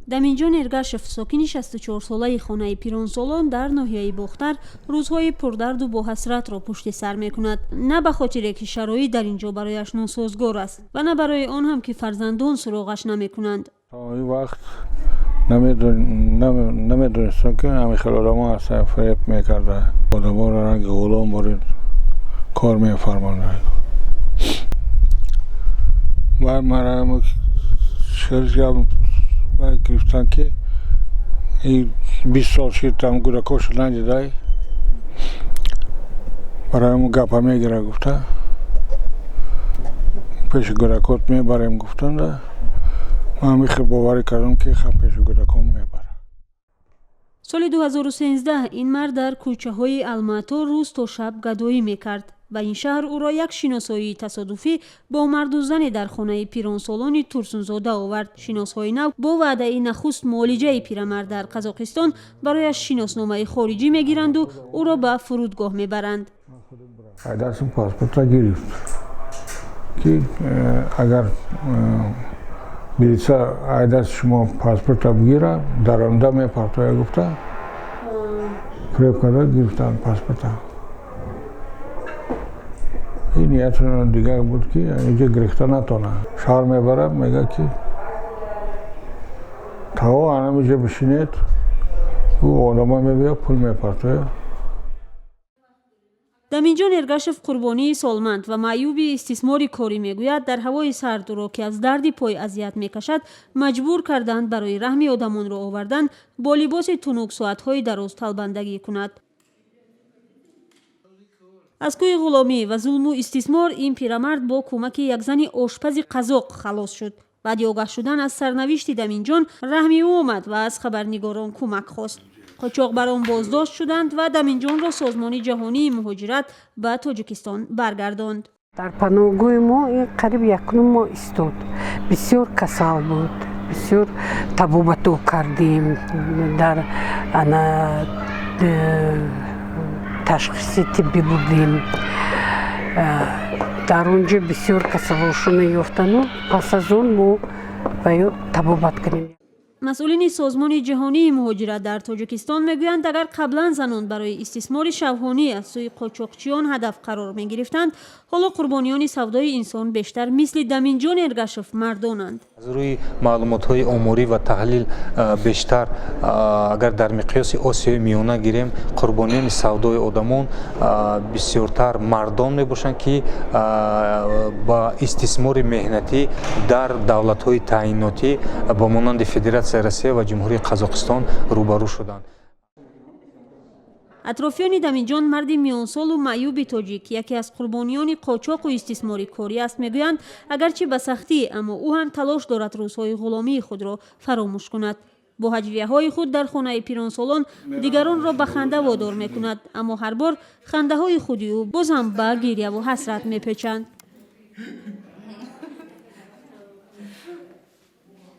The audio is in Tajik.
даминҷон эргашев сокини 64 солаи хонаи пиронсолон дар ноҳияи бохтар рӯзҳои пурдарду боҳасратро пушти сар мекунад. На ба хотире ки шароит дар ин ҷо барояш носозгор аст ва на барои он ҳам ки фарзандон суроғаш намекунанд. این وقت نمیدونستم که همین خیلی آدم ها هستن فریب میکرده آدم ها را رنگ غلام بارید کار میفرمانده و مرا خیلی جب گرفتن که این 20 سال شیرتم گودکاش ندیده برای همون گپ میگیره گفته پیش گودکات میبریم گفتن ده من میخوام باوری کردم که خب پیش گودکام میبره. соли 2013 ин мард дар кӯчаҳои алмато рӯз то шаб гадоӣ мекард ва ин шаҳр ӯро як шиносоии тасодуфӣ бо марду зане дар хонаи пиронсолони турсунзода овард. шиносҳои нав бо ваъдаи нахуст муолиҷаи пирамард дар қазоқистон барояш шиносномаи хориҷӣ мегиранду ӯро ба фурудгоҳ мебаранд. айдасим паспорта гирифт ки агар милиция айдас шумо паспорта бигира даромада мепартоя гуфта фиреб карда гирифтан паспорта. ин ниятон дигар буд ки инҷа гирифта натона. шаҳр мебара мега ки таво ҳанамиҷа бишинед ӯ одама мебия пул мепартоя. даминҷон эргашев қурбонии солманд ва маъюби истисмори корӣ мегӯяд дар ҳавои сард ӯро ки аз дарди пой азият мекашад маҷбур карданд барои раҳми одамонро овардан бо либоси тунук соатҳои дароз талбандагӣ кунад. аз кӯи ғуломӣ ва зулму истисмор ин пирамард бо кӯмаки як зани ошпази қазоқ халос шуд. баъди огаҳ шудан аз сарнавишти даминҷон раҳми ӯ омад ва аз хабарнигорон кӯмак хост. қочоқбарон боздошт шуданд ва даминҷонро созмони ҷаҳонии муҳоҷират ба тоҷикистон баргардонд. дар паноҳгоҳи мо қариб 1 моҳ истод. бисёр касал буд, бисёр табобатҳо кардем, дар ташхиси тиббӣ бурдем. дар он ҷо бисёр касалошона ёфтану пас аз он мо ба ё табобат кардем. масъулини созмони ҷаҳонии муҳоҷират дар тоҷикистон мегӯянд агар қаблан занон барои истисмори шавҳонӣ аз сӯи қочоқчиён ҳадаф қарор мегирифтанд ҳоло қурбониёни савдои инсон бештар мисли даминҷон эргашев мардонанд. аз рӯи маълумотҳои оморӣ ва таҳлил бештар агар дар миқёси осиёи миёна гирем қурбониёни савдои одамон бисёртар мардон мебошанд ки ба истисмори меҳнатӣ дар давлатҳои таъйинотӣ ба монанди федератсияи Россия ва ҷумҳурии Қазоқистон рӯбарӯ шуданд. атрофиёни даминҷон марди миёнсолу маъюби тоҷик яке аз қурбониёни қочоқу истисмори корӣ аст мегӯянд агарчи ба сахтӣ аммо ӯ ҳам талош дорад рӯзҳои ғуломии худро фаромӯш кунад. бо ҳаҷвияҳои худ дар хонаи пиронсолон дигаронро ба ханда водор мекунад аммо ҳар бор хандаҳои худи ӯ боз ҳам ба гирьяву ҳасрат мепечанд.